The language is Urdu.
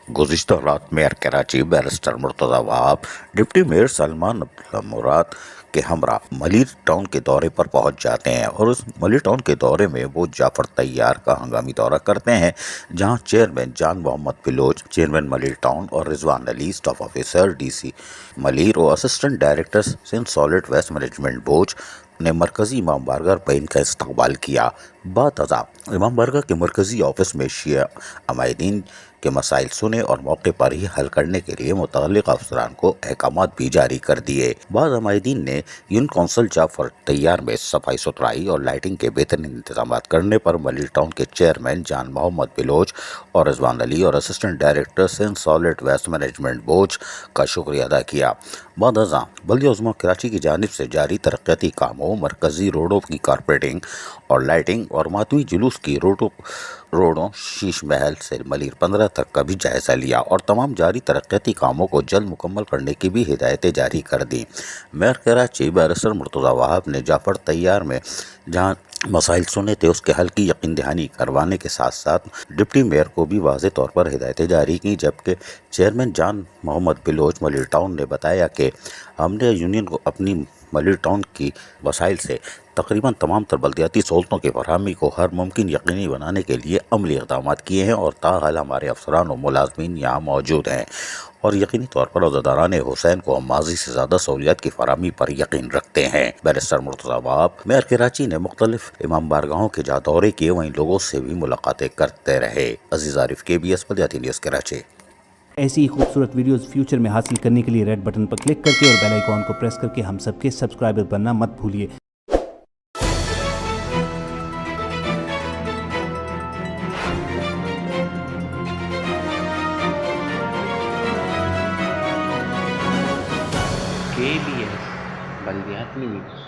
گزشتہ رات میئر کراچی بیرسٹر مرتضی وہاب ڈپٹی میئر سلمان مراد کے ہمراہ ملیر ٹاؤن کے دورے پر پہنچ جاتے ہیں اور اس ملیر ٹاؤن کے دورے میں وہ جعفر طیار کا ہنگامی دورہ کرتے ہیں، جہاں chairman Jan Muhammad Baloch, chairman Malir town اور Rizwan Ali, staff officer D C Malir اور assistant director Sindh solid waste management بوجھ نے مرکزی امام بارگاہ پر ان کا استقبال کیا۔ بعد ازاں امام بارگاہ کے مرکزی آفس میں شیعہ عمائدین کے مسائل سنے اور موقع پر ہی حل کرنے کے لیے متعلقہ افسران کو احکامات بھی جاری کر دیے۔ بعض عمائدین نے یونین کونسل جعفر طیار میں صفائی ستھرائی اور لائٹنگ کے بہترین انتظامات کرنے پر ملیر ٹاؤن کے چیئرمین جان محمد بلوچ اور رضوان علی اور assistant director Sindh solid waste management بوجھ کا شکریہ ادا کیا۔ بعد ازاں بلدیہ عظمیٰ کراچی کی جانب سے جاری ترقیاتی کاموں، مرکزی روڈوں کی کارپیٹنگ اور لائٹنگ اور ماتوی جلوس کی روڈوں شیش محل سے ملیر 15 تک کا بھی جائزہ لیا اور تمام جاری ترقیاتی کاموں کو جلد مکمل کرنے کی بھی ہدایتیں جاری کر دیں۔ میئر کراچی بیرسٹر مرتضی وہاب نے جعفر طیار میں جہاں مسائل سنے تھے اس کے حل کی یقین دہانی کروانے کے ساتھ ساتھ ڈپٹی میئر کو بھی واضح طور پر ہدایتیں جاری کی، جبکہ چیئرمین جان محمد بلوچ ملیر ٹاؤن نے بتایا کہ ہم نے یونین کو اپنی ملیر ٹاؤن کی وسائل سے تقریباً تمام تر بلدیاتی سہولتوں کی فراہمی کو ہر ممکن یقینی بنانے کے لیے عملی اقدامات کیے ہیں اور تاحال ہمارے افسران و ملازمین یہاں موجود ہیں اور یقینی طور پر عہدیداران حسین کو ہم ماضی سے زیادہ سہولیات کی فراہمی پر یقین رکھتے ہیں۔ بیرسٹر مرتضی وہاب میئر کراچی نے مختلف امام بارگاہوں کے جہاں دورے کیے، وہیں لوگوں سے بھی ملاقاتیں کرتے رہے۔ عزیز عارف، KBS بلدیاتی نیوز کراچی۔ ایسی ہی خوبصورت ویڈیوز فیوچر میں حاصل کرنے کے لیے ریڈ بٹن پر کلک کر کے اور بیل آئیکن کو پریس کر کے ہم سب کے سبسکرائبر بننا مت بھولیے۔ KBS بلدیاتی نیوز۔